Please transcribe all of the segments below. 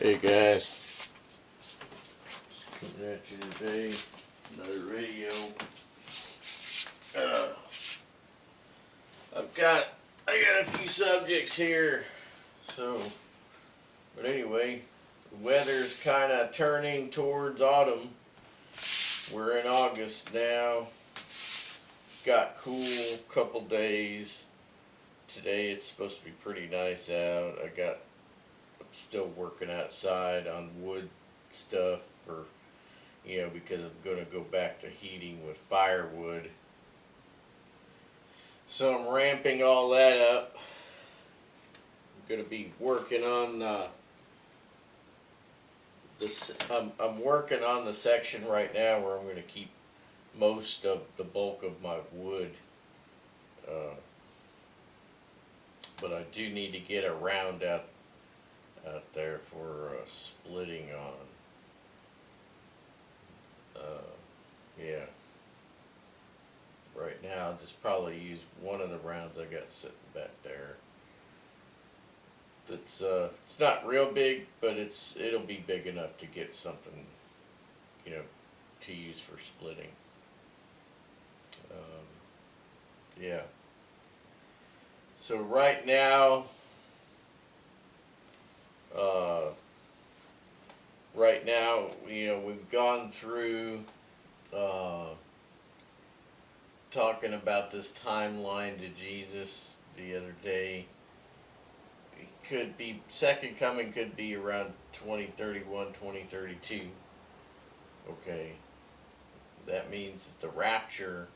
Hey guys, coming at you today, another video. I got a few subjects here, but anyway, the weather's kind of turning towards autumn. We're in August now. Got cool couple days. Today it's supposed to be pretty nice out. I'm still working outside on wood stuff because I'm going to go back to heating with firewood. So I'm ramping all that up. I'm going to be working on I'm working on the section right now where I'm going to keep most of the bulk of my wood. But I do need to get a round out there for splitting on. Yeah. Right now, I'll just probably use one of the rounds I got sitting back there. That's it's not real big, but it'll be big enough to get something, to use for splitting. Yeah. So right now, we've gone through talking about this timeline to Jesus the other day. It could be, second coming could be around 2031, 2032. Okay. That means that the rapture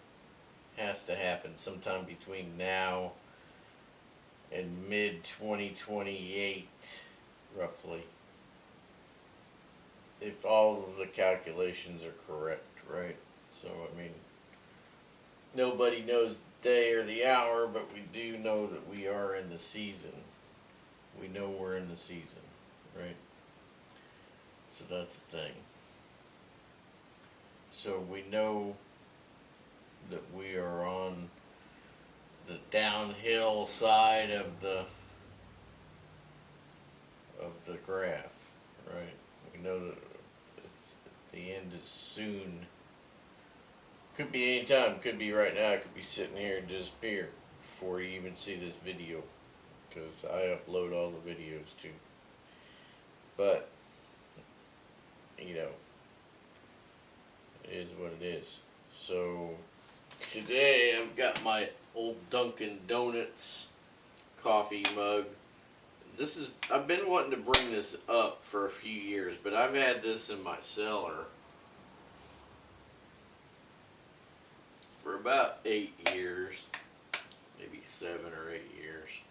has to happen sometime between now and mid-2028, roughly. If all of the calculations are correct, right? So, nobody knows the day or the hour, but we do know that we are in the season. We know we're in the season, right? So that's the thing. So we know that we are on the downhill side of the graph, right? We know that the end is soon. Could be any time. Could be right now. I could be sitting here and disappear before you even see this video, because I upload all the videos too. But it is what it is. So today I've got my old Dunkin' Donuts coffee mug. I've been wanting to bring this up for a few years, but I've had this in my cellar for about 8 years, maybe 7 or 8 years.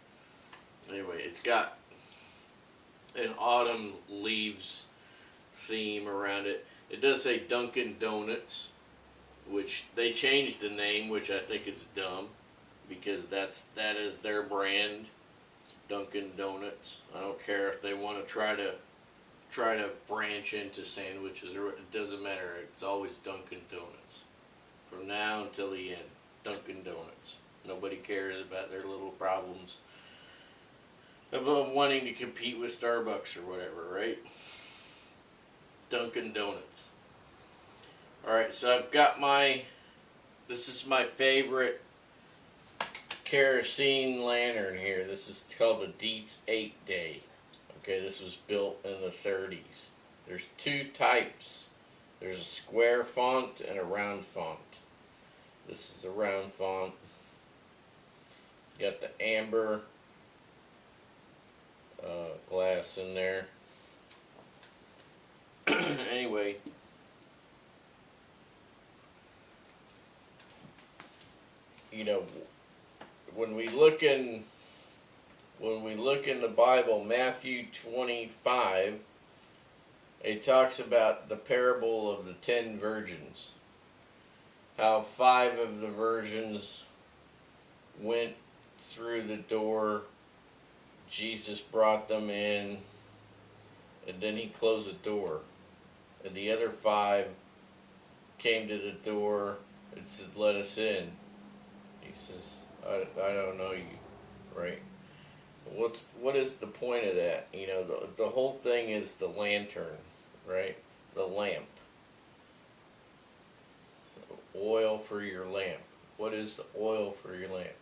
Anyway, it's got an autumn leaves theme around it. It does say Dunkin' Donuts, which they changed the name, which I think is dumb, because that is their brand, Dunkin' Donuts. I don't care if they want to try to branch into sandwiches, or it doesn't matter. It's always Dunkin' Donuts from now until the end. Dunkin' Donuts. Nobody cares about their little problems about wanting to compete with Starbucks or whatever, right? Dunkin' Donuts. Alright, so I've got this is my favorite kerosene lantern here. This is called the Dietz 8 Day. Okay, this was built in the 30s. There's two types. There's a square font and a round font. This is the round font. It's got the amber glass in there. Anyway, when we look in the Bible, Matthew 25, it talks about the parable of the 10 virgins. How 5 of the virgins went through the door, Jesus brought them in, and then he closed the door. And the other 5 came to the door and said, "Let us in." He says, I don't know you, right? What is the point of that? You know, the whole thing is the lantern, right? The lamp. So oil for your lamp. What is the oil for your lamp?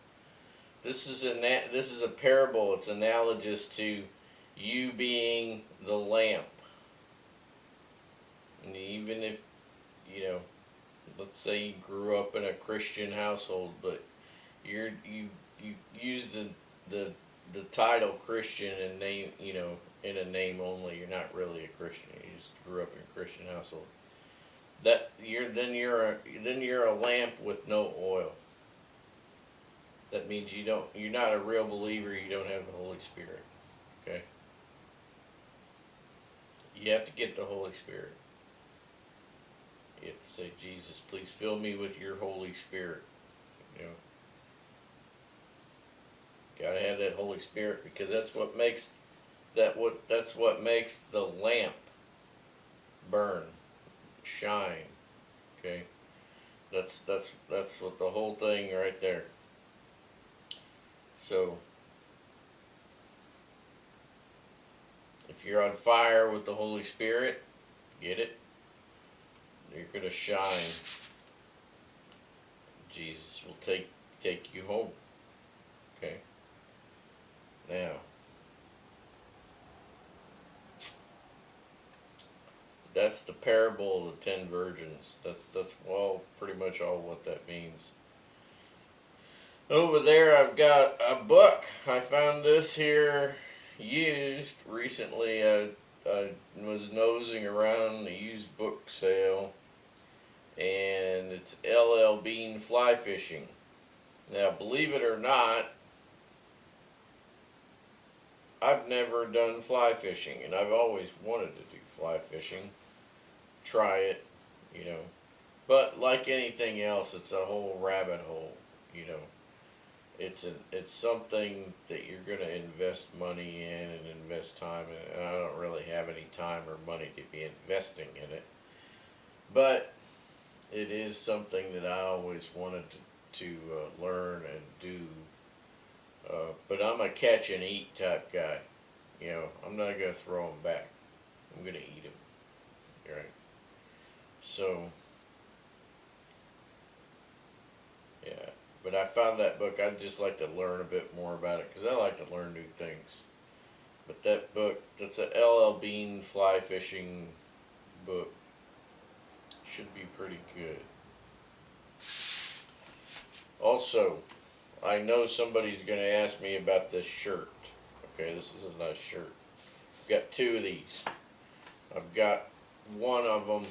This is a parable. It's analogous to you being the lamp. And even if, you know, let's say you grew up in a Christian household, but you use the title Christian and name, you know, in a name only. You're not really a Christian. You just grew up in a Christian household. That you're a lamp with no oil. That means you're not a real believer. You don't have the Holy Spirit. Okay. You have to get the Holy Spirit. You have to say, Jesus, please fill me with your Holy Spirit. You know, gotta have that Holy Spirit, because that's what makes the lamp burn, shine. Okay, that's what the whole thing right there. So if you're on fire with the Holy Spirit, get it? You're gonna shine. Jesus will take you home. Okay. Now, that's the parable of the 10 virgins. That's all, pretty much all what that means. Over there, I've got a book. I found this here used recently. I was nosing around the used book sale, and it's L.V.I. Fly Fishing. Now, believe it or not, I've never done fly fishing, and I've always wanted to do fly fishing. Try it, you know. But like anything else, it's a whole rabbit hole, you know. It's something that you're going to invest money in and invest time in, and I don't really have any time or money to be investing in it. But it is something that I always wanted to learn and do. But I'm a catch and eat type guy. You know, I'm not going to throw them back. I'm going to eat them. Right? So, yeah. But I found that book. I'd just like to learn a bit more about it, because I like to learn new things. But that book, that's a L.L. Bean fly fishing book. Should be pretty good. Also, I know somebody's going to ask me about this shirt. Okay, this is a nice shirt. I've got two of these. I've got one of them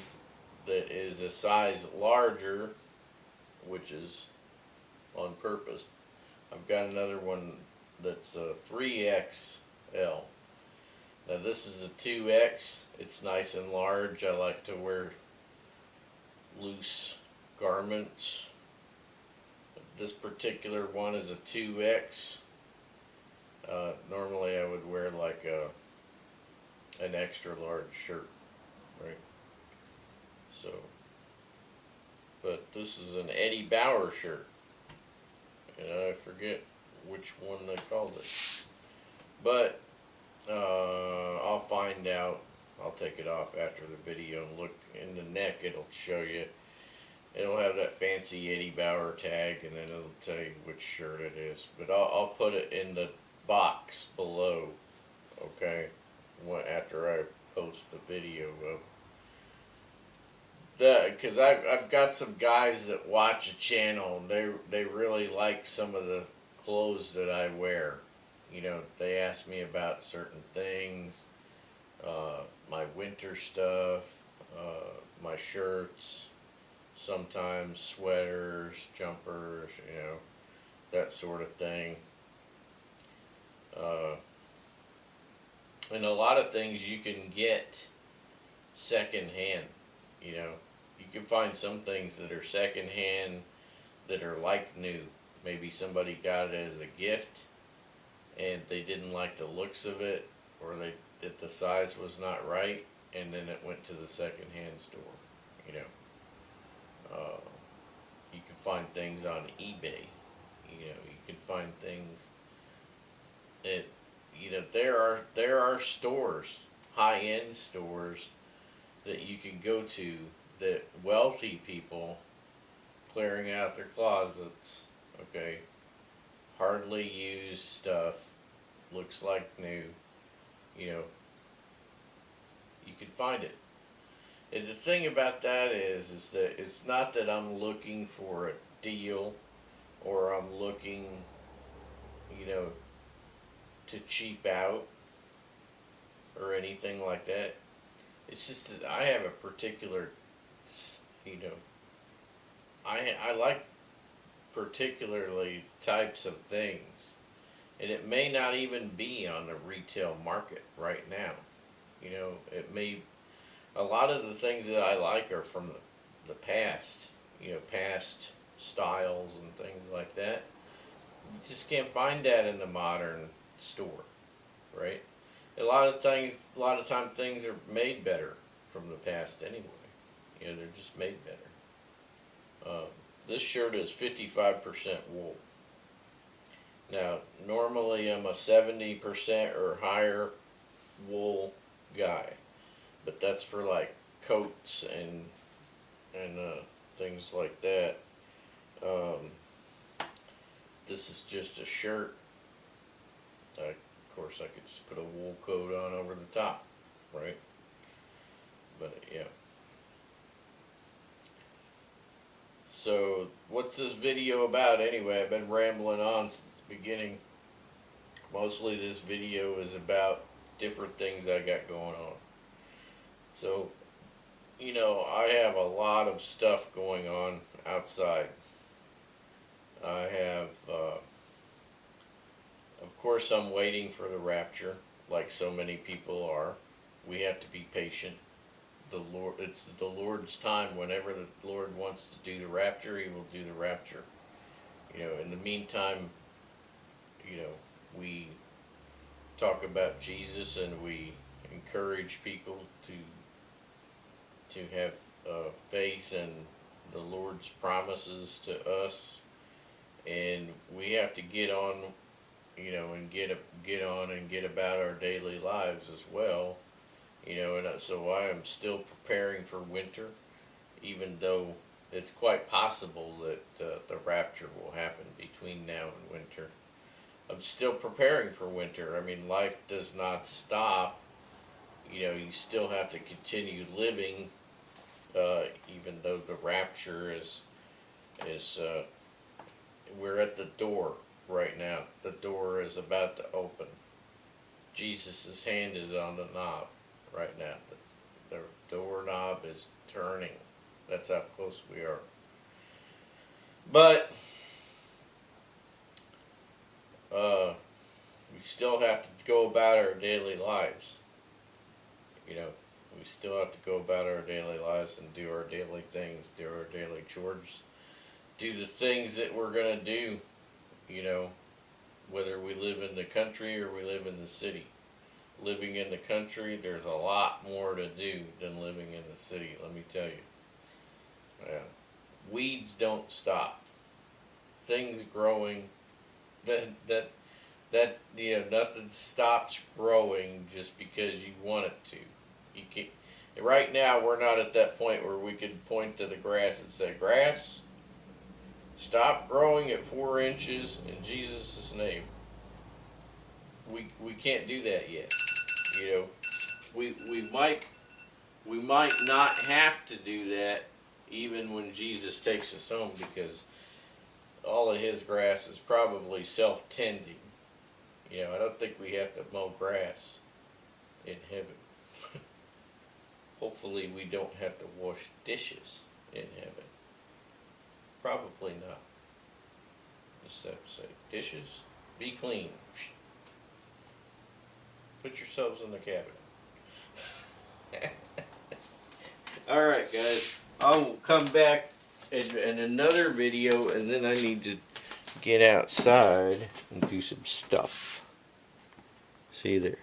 that is a size larger, which is on purpose. I've got another one that's a 3XL. Now this is a 2X. It's nice and large. I like to wear loose garments. This particular one is a 2X. Normally I would wear like an extra large shirt, right? So, but this is an Eddie Bauer shirt, and I forget which one they called it. But I'll find out. I'll take it off after the video and look in the neck. It'll show you. It'll have that fancy Eddie Bauer tag, and then it'll tell you which shirt it is. But I'll put it in the box below, okay, after I post the video of that, because I've got some guys that watch a channel, and they really like some of the clothes that I wear. You know, they ask me about certain things, my winter stuff, my shirts, sometimes sweaters, jumpers, you know, that sort of thing. And a lot of things you can get second hand. You know, you can find some things that are second hand that are like new. Maybe somebody got it as a gift and they didn't like the looks of it, or that the size was not right, and then it went to the second hand store. You know, you can find things on eBay. You know, you can find things at you know, there are stores, high-end stores that you can go to, that wealthy people clearing out their closets, okay, hardly used stuff, looks like new, you know, you can find it. And the thing about that is that it's not that I'm looking for a deal, or I'm looking, you know, to cheap out or anything like that. It's just that I have a particular, you know, I like particularly types of things, and it may not even be on the retail market right now. You know, it may, a lot of the things that I like are from the past, you know, past styles and things like that. You just can't find that in the modern store, right? A lot of time things are made better from the past anyway. You know, they're just made better. This shirt is 55% wool. Now, normally I'm a 70% or higher wool guy, but that's for like coats and things like that. This is just a shirt. Of course, I could just put a wool coat on over the top, right? But yeah. So, what's this video about anyway? I've been rambling on since the beginning. Mostly this video is about different things I got going on. So, you know, I have a lot of stuff going on outside. I have, of course, I'm waiting for the rapture, like so many people are. We have to be patient. It's the Lord's time. Whenever the Lord wants to do the rapture, He will do the rapture. You know, in the meantime, you know, we talk about Jesus, and we encourage people to have faith in the Lord's promises to us, and we have to get on, you know, and get on and get about our daily lives as well. You know, and so I am still preparing for winter, even though it's quite possible that the rapture will happen between now and winter. I'm still preparing for winter. I mean, life does not stop. You know, you still have to continue living, even though the rapture is we're at the door right now. The door is about to open. Jesus' hand is on the knob right now. The doorknob is turning. That's how close we are. But we still have to go about our daily lives. You know, we still have to go about our daily lives and do our daily things, do our daily chores, do the things that we're going to do, you know, whether we live in the country or we live in the city. Living in the country, there's a lot more to do than living in the city, let me tell you. Weeds don't stop. Things growing, that you know, nothing stops growing just because you want it to. You can't. Right now, we're not at that point where we could point to the grass and say, "Grass, stop growing at 4 inches in Jesus' name." We can't do that yet. You know, we might not have to do that even when Jesus takes us home, because all of His grass is probably self-tending. You know, I don't think we have to mow grass in heaven. Hopefully we don't have to wash dishes in heaven. Probably not. Just have to say, dishes, be clean. Put yourselves in the cabinet. Alright guys, I will come back in another video, and then I need to get outside and do some stuff. See you there.